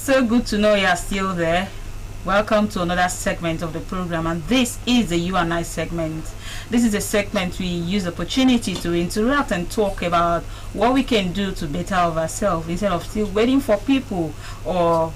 So good to know you are still there. Welcome to another segment of the program, and this is the You and I segment. This is a segment we use the opportunity to interact and talk about what we can do to better ourselves instead of still waiting for people or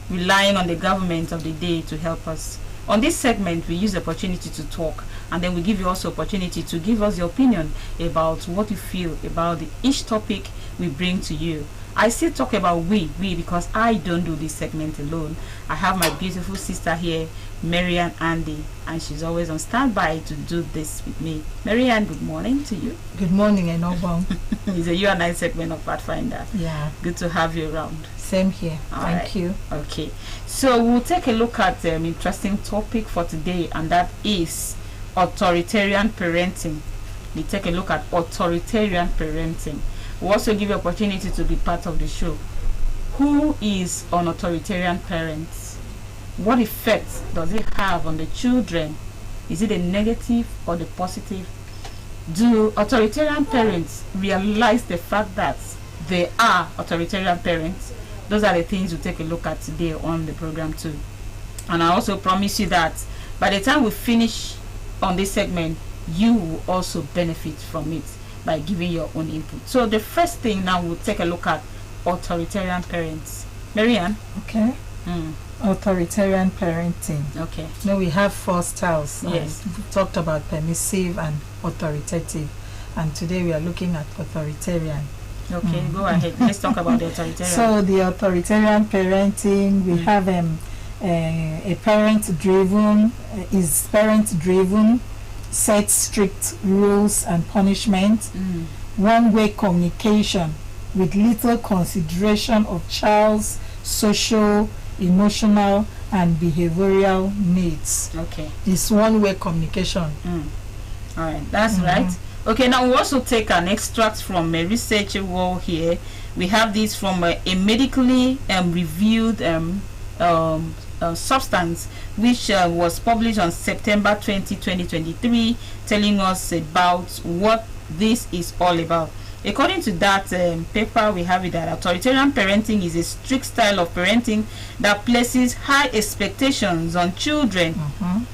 relying on the government of the day to help us. On this segment, we use the opportunity to talk, and then we give you also opportunity to give us your opinion about what you feel about each topic we bring to you. I still talk about we because I don't do this segment alone. I have my beautiful sister here, Marianne Andy, and she's always on standby to do this with me. Marianne, good morning to you. Good morning, Enobong. It's a You and I segment of Pathfinder. Yeah. Good to have you around. Same here. Thank you. Okay. So we'll take a look at an interesting topic for today, and that is authoritarian parenting. We take a look at authoritarian parenting. We'll also give you opportunity to be part of the show. Who is an authoritarian parent? What effects does it have on the children? Is it a negative or the positive? Do authoritarian parents realize the fact that they are authoritarian parents? Those are the things we'll take a look at today on the program too. And I also promise you that by the time we finish on this segment, you will also benefit from it by giving your own input. So the first thing now, we'll take a look at authoritarian parents. Marianne? Okay. Authoritarian parenting. Okay. Now we have 4 styles. Yes. We talked about permissive and authoritative, and today we are looking at authoritarian. Okay, go ahead. Let's talk about the authoritarian. So the authoritarian parenting, we have a parent-driven, is parent-driven, set strict rules and punishment, one-way communication with little consideration of child's social, emotional, and behavioral needs. Okay. It's one-way communication. All right, that's right. Okay, now we also take an extract from a research wall here. We have this from a medically reviewed substance which was published on September 20, 2023, telling us about what this is all about. According to that paper, we have it that authoritarian parenting is a strict style of parenting that places high expectations on children.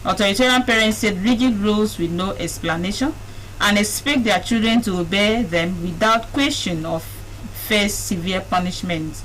Authoritarian parents set rigid rules with no explanation and expect their children to obey them without question or face severe punishment.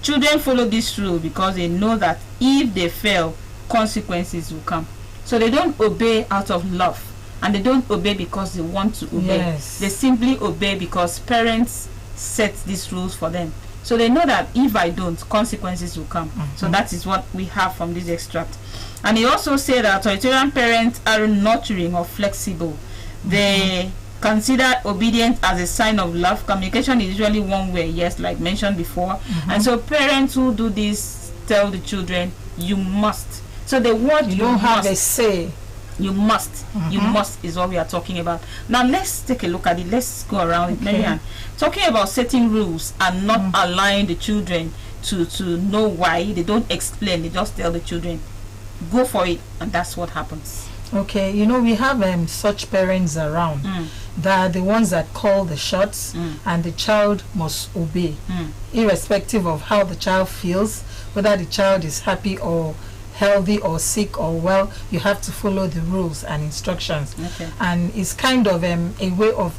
Children follow this rule because they know that if they fail, consequences will come. So they don't obey out of love, and they don't obey because they want to obey. Yes. They simply obey because parents set these rules for them. So they know that if I don't, consequences will come. So that is what we have from this extract. And he also said that authoritarian parents are nurturing or flexible. They consider obedience as a sign of love. Communication is usually one way, yes, like mentioned before. And so parents who do this tell the children, you must. So the word You don't have a say. You must. You must is what we are talking about. Now let's take a look at it. Let's go around it. Marianne, talking about setting rules and not allowing the children to know why. They don't explain, they just tell the children, go for it, and that's what happens. Okay, you know, we have such parents around that are the ones that call the shots, and the child must obey, irrespective of how the child feels, whether the child is happy or healthy or sick or well. You have to follow the rules and instructions. And it's kind of a way of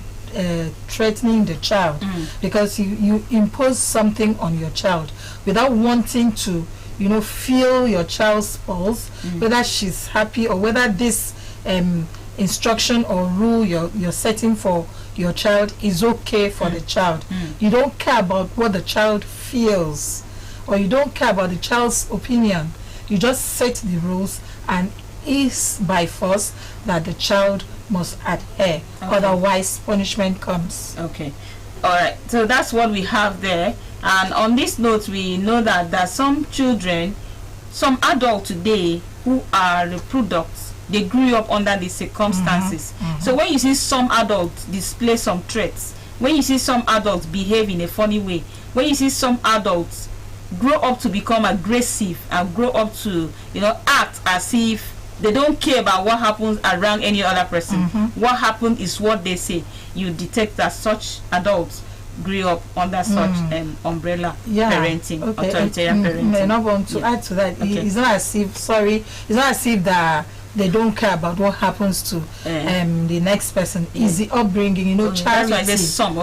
threatening the child, because you impose something on your child without wanting to, you know, feel your child's pulse, whether she's happy or whether this instruction or rule you're setting for your child is okay for the child. You don't care about what the child feels, or you don't care about the child's opinion. You just set the rules, and it's by force that the child must adhere. Otherwise punishment comes. Okay. All right, so that's what we have there. And on this note, we know that some children, some adults today who are the products, they grew up under these circumstances. So when you see some adults display some traits, when you see some adults behave in a funny way, when you see some adults grow up to become aggressive and grow up to, you know, act as if they don't care about what happens around any other person. What happened is what they say. You detect that such adults grew up under such umbrella parenting, authoritarian parenting. And I want to add to that. It's not as if it's not as if that they don't care about what happens to the next person. Is the upbringing, you know, charity. That's why there's some,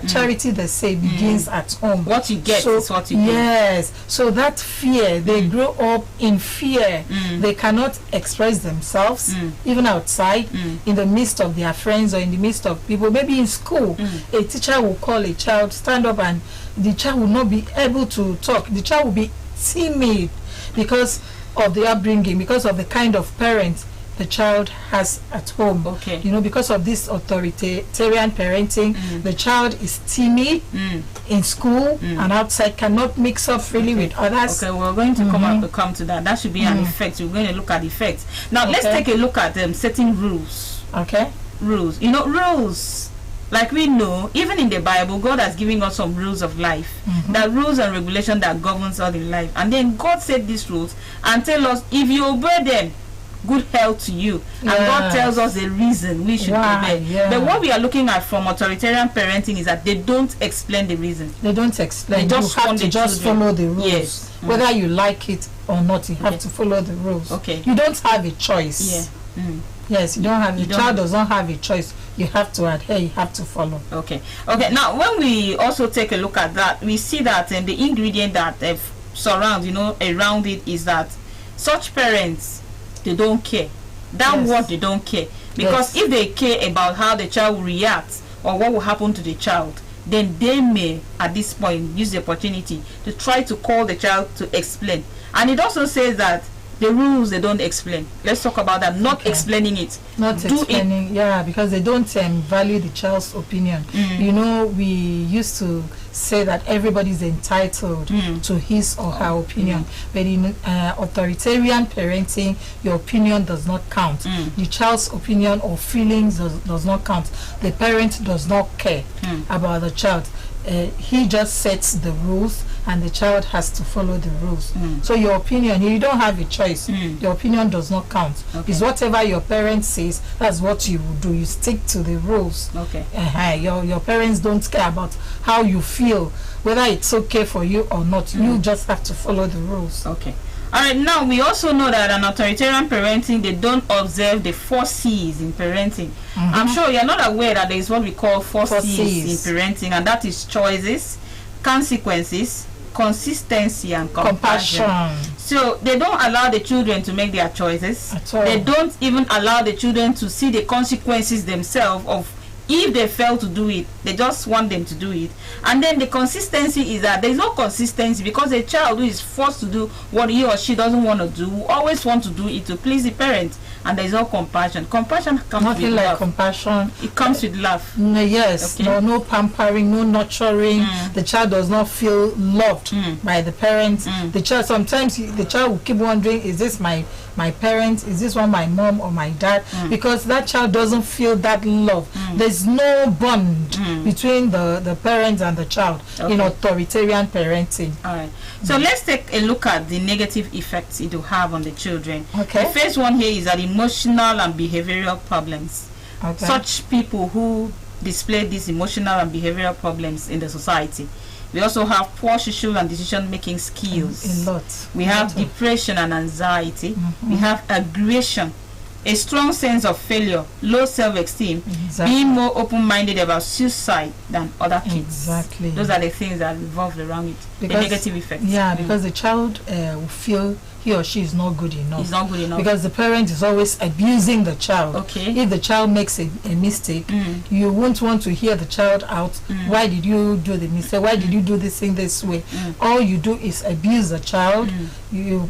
charity, they say, begins at home. What you get is what you get. Yes. So that fear, they grow up in fear. They cannot express themselves, even outside, in the midst of their friends or in the midst of people. Maybe in school, a teacher will call a child, stand up, and the child will not be able to talk. The child will be timid because of the upbringing, because of the kind of parents the child has at home. You know, because of this authoritarian parenting, the child is timid in school and outside, cannot mix up freely with others. We're going to come to that. That should be an effect. We're going to look at the effects. Now let's take a look at setting rules. Rules. You know, rules. Like we know, even in the Bible, God has given us some rules of life. That rules and regulation that governs us in life. And then God set these rules and tell us, if you obey them, good health to you. And God tells us the reason we should obey. But what we are looking at from authoritarian parenting is that they don't explain the reason. They don't explain. They just have to just follow the rules. Yes. Whether you like it or not, you have to follow the rules. You don't have a choice. Yes, you don't have. The child does not have a choice. You have to adhere. You have to follow. Now, when we also take a look at that, we see that the ingredient that surrounds, around it is that such parents, they don't care. That word, they don't care, because if they care about how the child will react or what will happen to the child, then they may at this point use the opportunity to try to call the child to explain. And it also says that the rules, they don't explain. Let's talk about that. Not explaining it. Because they don't value the child's opinion. You know, we used to say that everybody is entitled to his or her opinion, but in authoritarian parenting, your opinion does not count. The child's opinion or feelings does not count. The parent does not care about the child. He just sets the rules and the child has to follow the rules. So your opinion, you don't have a choice. Your opinion does not count. It's whatever your parent says, that's what you will do. You stick to the rules. Your parents don't care about how you feel, whether it's okay for you or not. You just have to follow the rules. Alright, now we also know that an authoritarian parenting, they don't observe the 4 C's in parenting. I'm sure you're not aware that there is what we call 4 C's in parenting, and that is choices, consequences, consistency, and compassion. So they don't allow the children to make their choices. They don't even allow the children to see the consequences themselves of if they fail to do it. They just want them to do it. And then the consistency is that there is no consistency, because a child who is forced to do what he or she doesn't want to do will always want to do it to please the parent. And there is no compassion. Compassion comes with love. Compassion. It comes with love. No pampering, no nurturing. The child does not feel loved by the parents. The child, sometimes the child will keep wondering, is this my parent? Is this one my mom or my dad? Because that child doesn't feel that love. There's no bond between the parents and the child in authoritarian parenting. Alright. So let's take a look at the negative effects it will have on the children. The first one here is that emotional and behavioral problems. Such people who display these emotional and behavioral problems in the society. We also have poor social and decision-making skills. We have depression and anxiety. We have aggression, a strong sense of failure, low self-esteem, being more open-minded about suicide than other kids. Those are the things that revolve around it, the negative effects. Because the child will feel he or she is not good enough. He's not good enough. Because the parent is always abusing the child. If the child makes a mistake, you won't want to hear the child out. Why did you do the mistake? Why did you do this thing this way? All you do is abuse the child. You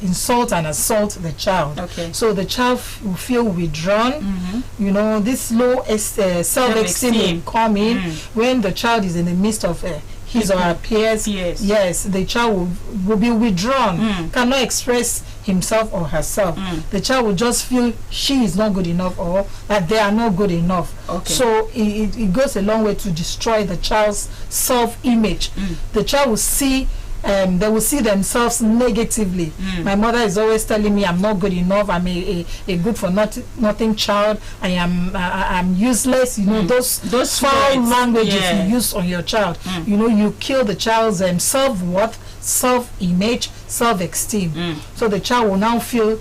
insult and assault the child. So the child will feel withdrawn. You know, this low self-esteem will come in when the child is in the midst of his or her peers. The child will be withdrawn, cannot express himself or herself. The child will just feel she is not good enough or that they are not good enough. So it goes a long way to destroy the child's self-image. The child will see they will see themselves negatively. My mother is always telling me I'm not good enough, I'm a good for nothing child, I'm useless. You know, those foul languages you use on your child, you know, you kill the child's self-worth, self-image, self-esteem. So the child will now feel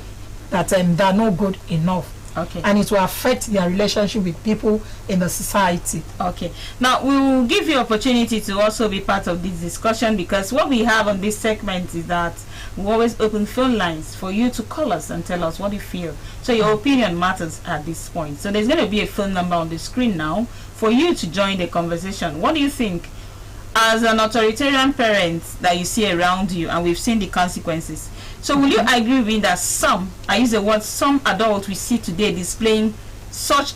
that they're not good enough. Okay. And it will affect their relationship with people in the society. Okay. Now, we will give you opportunity to also be part of this discussion, because what we have on this segment is that we always open phone lines for you to call us and tell us what you feel. So your opinion matters at this point. So there's going to be a phone number on the screen now for you to join the conversation. What do you think? As an authoritarian parent that you see around you, and we've seen the consequences, so will you agree with that some, I use the word some, adults we see today displaying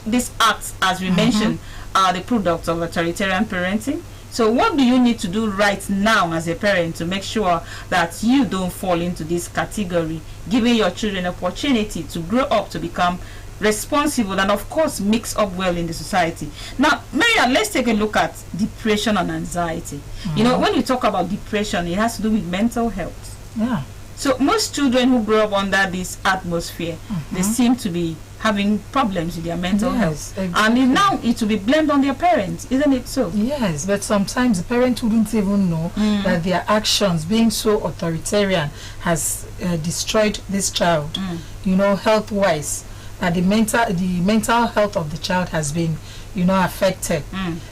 these acts as we mentioned are the product of authoritarian parenting? So what do you need to do right now as a parent to make sure that you don't fall into this category, giving your children opportunity to grow up to become responsible and of course mix up well in the society? Now, Maria, let's take a look at depression and anxiety. You know, when you talk about depression, it has to do with mental health. Yeah. So most children who grow up under this atmosphere, they seem to be having problems with their mental health. Exactly. And now it will be blamed on their parents, isn't it so? Yes, but sometimes the parent wouldn't even know that their actions, being so authoritarian, has destroyed this child. You know, health-wise, that the mental health of the child has been, you know, affected.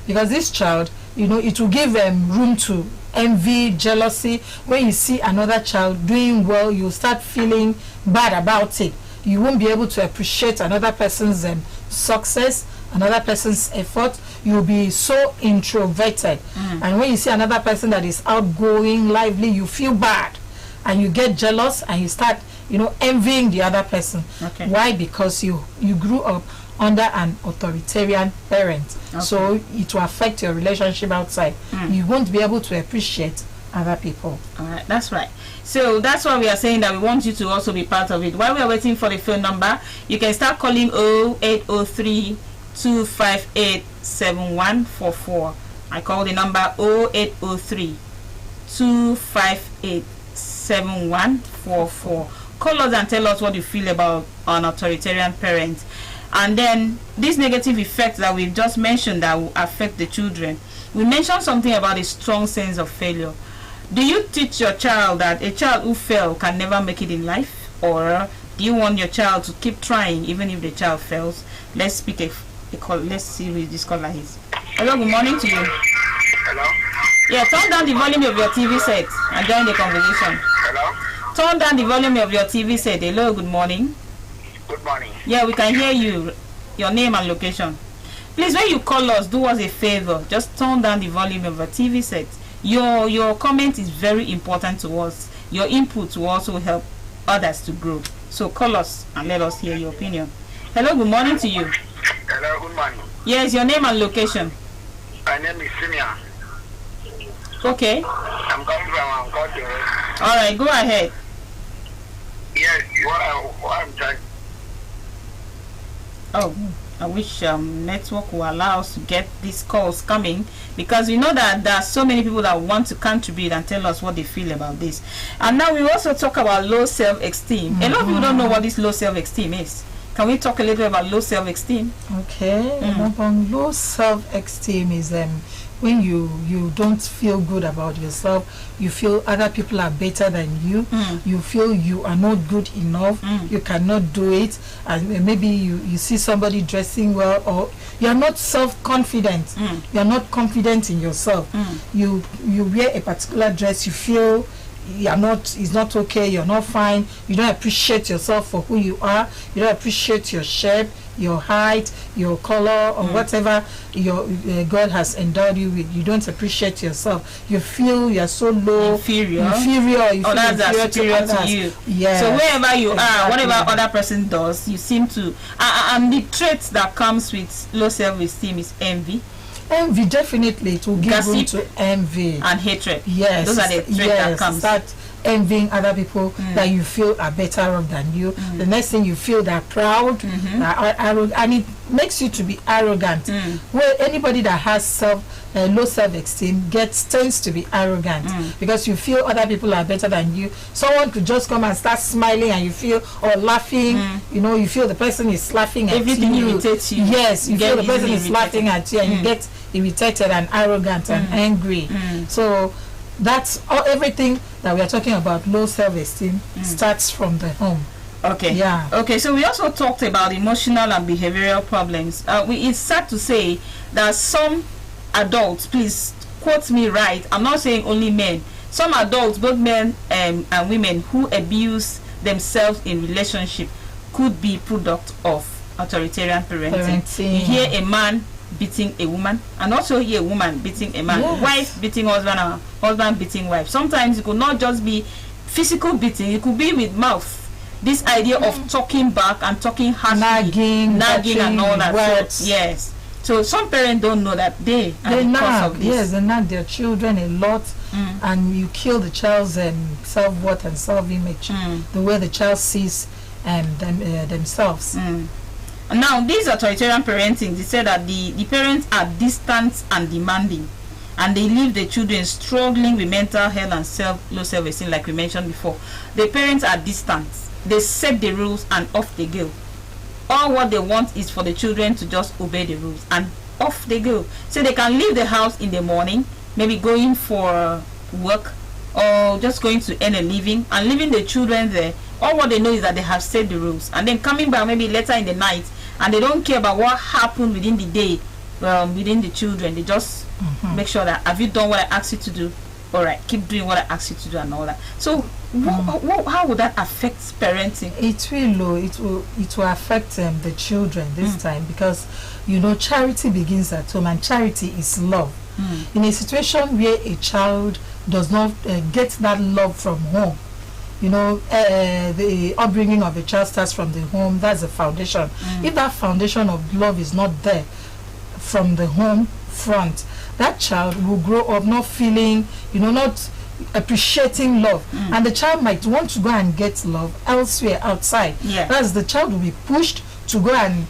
Because this child, you know, it will give them room to envy, jealousy. When you see another child doing well, you start feeling bad about it. You won't be able to appreciate another person's success, another person's effort. You'll be so introverted. And when you see another person that is outgoing, lively, you feel bad and you get jealous and you start, you know, envying the other person. Okay. Why? Because you grew up under an authoritarian parent. So it will affect your relationship outside. You won't be able to appreciate other people. All right, that's right. So that's why we are saying that we want you to also be part of it. While we are waiting for the phone number, you can start calling 0803 258 7144. I call the number 0803 258 7144. Call us and tell us what you feel about an authoritarian parent. And then this negative effect that we've just mentioned that will affect the children. We mentioned something about a strong sense of failure. Do you teach your child that a child who fails can never make it in life? Or do you want your child to keep trying even if the child fails? Let's speak a call. Let's see who this caller is. Hello, good morning to you. Hello? Yeah, turn down the volume of your TV set and join the conversation. Hello? Turn down the volume of your TV set. Hello, good morning. Good morning. Yeah, we can hear you. Your name and location. Please, when you call us, do us a favor. Just turn down the volume of your TV set. Your comment is very important to us. Your input will also help others to grow. So call us and let us hear your opinion. Hello, good morning to you. Hello, good morning. Yes, your name and location. My name is Simeon. Okay. I'm coming from Ankoto. All right, go ahead. Yes, what I'm trying. Oh, I wish network will allow us to get these calls coming, because we know that there are so many people that want to contribute and tell us what they feel about this. And now we also talk about low self-esteem. A lot of people don't know what this low self-esteem is. Can we talk a little bit about low self-esteem? Okay. Low self-esteem is when you don't feel good about yourself, you feel other people are better than you, you feel you are not good enough, you cannot do it, and maybe you see somebody dressing well, or you are not self-confident, you are not confident in yourself, you wear a particular dress, you feel it's not okay, you're not fine, you don't appreciate yourself for who you are, you don't appreciate your shape, your height, your color, or whatever God has endowed you with. You don't appreciate yourself. You feel you're so low, inferior. You feel others are superior to you. Yes. So wherever you are, whatever other person does, you seem to. And the traits that comes with low self-esteem is envy. Envy, definitely, it will give room to envy and hatred. Yes, those are the traits that comes. Start envying other people that you feel are better off than you. The next thing, you feel they're proud, are arrogant, and it makes you to be arrogant. Where anybody that has low self-esteem tends to be arrogant, because you feel other people are better than you. Someone could just come and start smiling, and you feel, or laughing, you feel the person is laughing at everything you. irritates you. Yes, you feel the person is laughing at you, and you get irritated and arrogant and angry. So that's everything that we are talking about. Low self-esteem starts from the home. Okay. Yeah. Okay. So we also talked about emotional and behavioral problems. It's sad to say that some adults, please quote me right, I'm not saying only men, some adults, both men and women, who abuse themselves in relationship could be product of authoritarian parenting. You hear a man beating a woman, and also hear a woman beating a man. Yes. Wife beating husband, and husband beating wife. Sometimes it could not just be physical beating, it could be with mouth. This idea of talking back and talking harshly, nagging and all that. So, yes. So some parents don't know that they nag. Yes, they nag their children a lot, and you kill the child's self-worth and self-image, the way the child sees themselves. Now, this authoritarian parenting, they say that the parents are distant and demanding, and they leave the children struggling with mental health and low self-esteem, like we mentioned before. The parents are distant. They set the rules and off they go. All what they want is for the children to just obey the rules, and off they go. So they can leave the house in the morning, maybe going for work or just going to earn a living, and leaving the children there. All what they know is that they have set the rules, and then coming back maybe later in the night, and they don't care about what happened within the day within the children. They just make sure that, have you done what I asked you to do? All right, keep doing what I asked you to do and all that. So how would that affect parenting? It will affect the children this time, because charity begins at home, and charity is love. In a situation where a child does not get that love from home, the upbringing of a child starts from the home. That's the foundation. If that foundation of love is not there from the home front, that child will grow up not feeling, not appreciating love, and the child might want to go and get love elsewhere outside. That's the child will be pushed to go and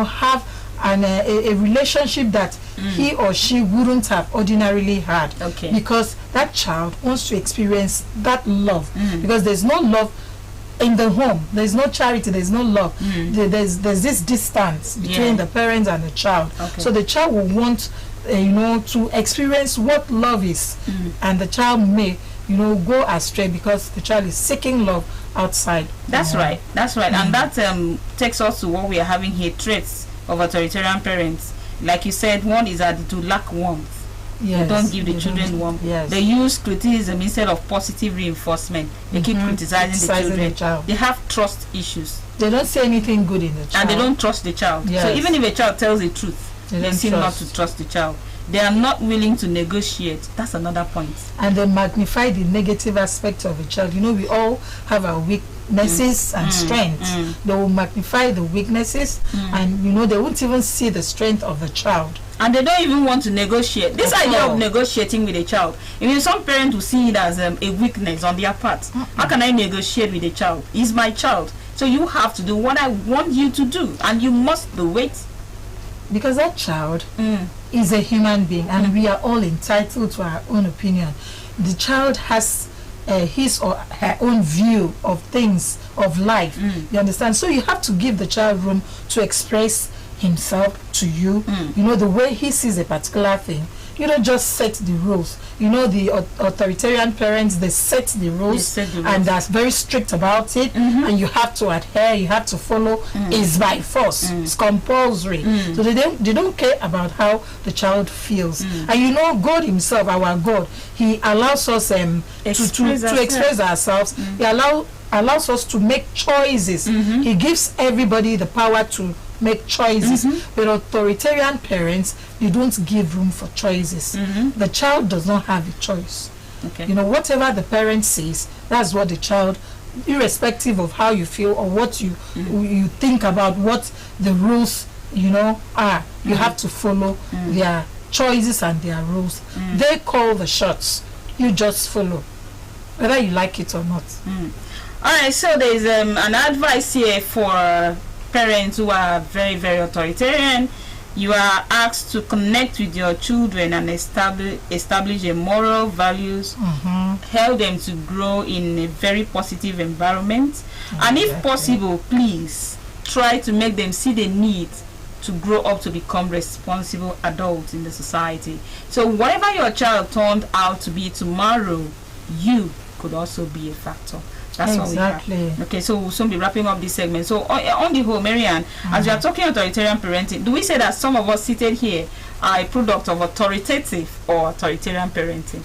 have a relationship that he or she wouldn't have ordinarily had, because that child wants to experience that love, because there's no love in the home, there's no charity, there's no love. There's this distance between the parents and the child. So the child will want to experience what love is, and the child may go astray because the child is seeking love outside. That's right. And that takes us to what we are having here, traits of authoritarian parents. Like you said, one is that they lack warmth. They don't give the children warmth. They use criticism instead of positive reinforcement. They keep criticizing the children. They have trust issues. They don't say anything good in the child, and they don't trust the child. So even if a child tells the truth, they seem not to trust the child. They are not willing to negotiate. That's another point. And they magnify the negative aspect of a child. We all have our weaknesses and strengths. They will magnify the weaknesses, and they won't even see the strength of the child. And they don't even want to negotiate. This idea of negotiating with a child, some parents will see it as a weakness on their part. How can I negotiate with a child? He's my child. So you have to do what I want you to do, and you must do it. Because that child is a human being, and we are all entitled to our own opinion. The child has his or her own view of things, of life. You understand? So you have to give the child room to express himself to you. The way he sees a particular thing. You don't just set the rules. The authoritarian parents, they set the rules, and they're very strict about it, and you have to adhere, you have to follow. It's by force, it's compulsory. So they don't care about how the child feels. And God himself, our God, he allows us to express ourselves. He allows us to make choices. He gives everybody the power to make choices. But authoritarian parents, they don't give room for choices. The child does not have a choice. Whatever the parent says, that's what the child, irrespective of how you feel or what you think about what the rules are, you have to follow their choices and their rules. They call the shots, you just follow. whether you like it or not. All right, so there's an advice here for parents who are very, very authoritarian. You are asked to connect with your children and establish a moral values, help them to grow in a very positive environment, and if possible, please try to make them see the need to grow up to become responsible adults in the society. So whatever your child turned out to be tomorrow, you could also be a factor. That's exactly. what we have. Okay, so we'll soon be wrapping up this segment. So on the whole, Marianne, as we are talking authoritarian parenting, do we say that some of us seated here are a product of authoritative or authoritarian parenting?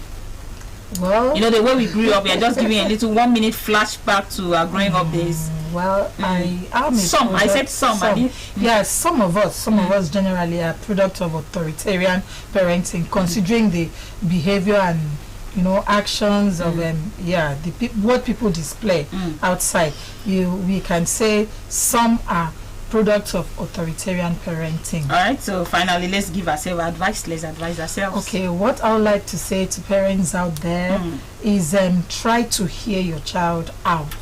Well, you know, the way we grew up, we are just giving a little 1 minute flashback to our growing up days. Well, I am some. I said some. Yes, some of us generally are product of authoritarian parenting, considering the behavior and actions of what people display outside. We can say some are products of authoritarian parenting. All right, so finally, let's give ourselves advice. Let's advise ourselves. Okay, what I would like to say to parents out there is try to hear your child out.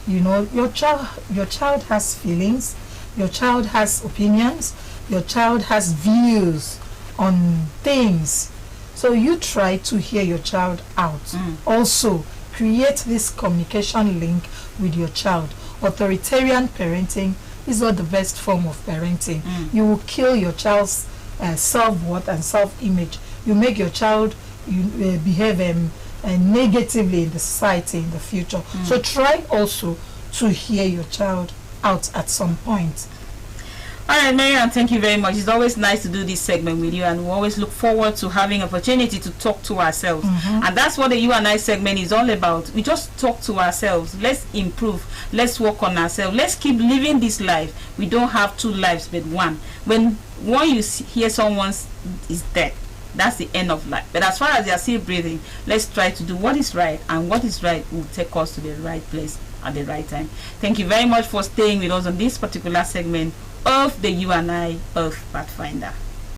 Your child has feelings, your child has opinions, your child has views on things. So you try to hear your child out. Also, create this communication link with your child. Authoritarian parenting is not the best form of parenting. You will kill your child's self-worth and self-image. You make your child behave negatively in the society in the future. So try also to hear your child out at some point. All right, Marianne, thank you very much. It's always nice to do this segment with you, and we always look forward to having opportunity to talk to ourselves. And that's what the You and I segment is all about. We just talk to ourselves. Let's improve. Let's work on ourselves. Let's keep living this life. We don't have two lives, but one. When you hear someone is dead, that's the end of life. But as far as they are still breathing, let's try to do what is right, and what is right will take us to the right place at the right time. Thank you very much for staying with us on this particular segment of the You and I of Pathfinder.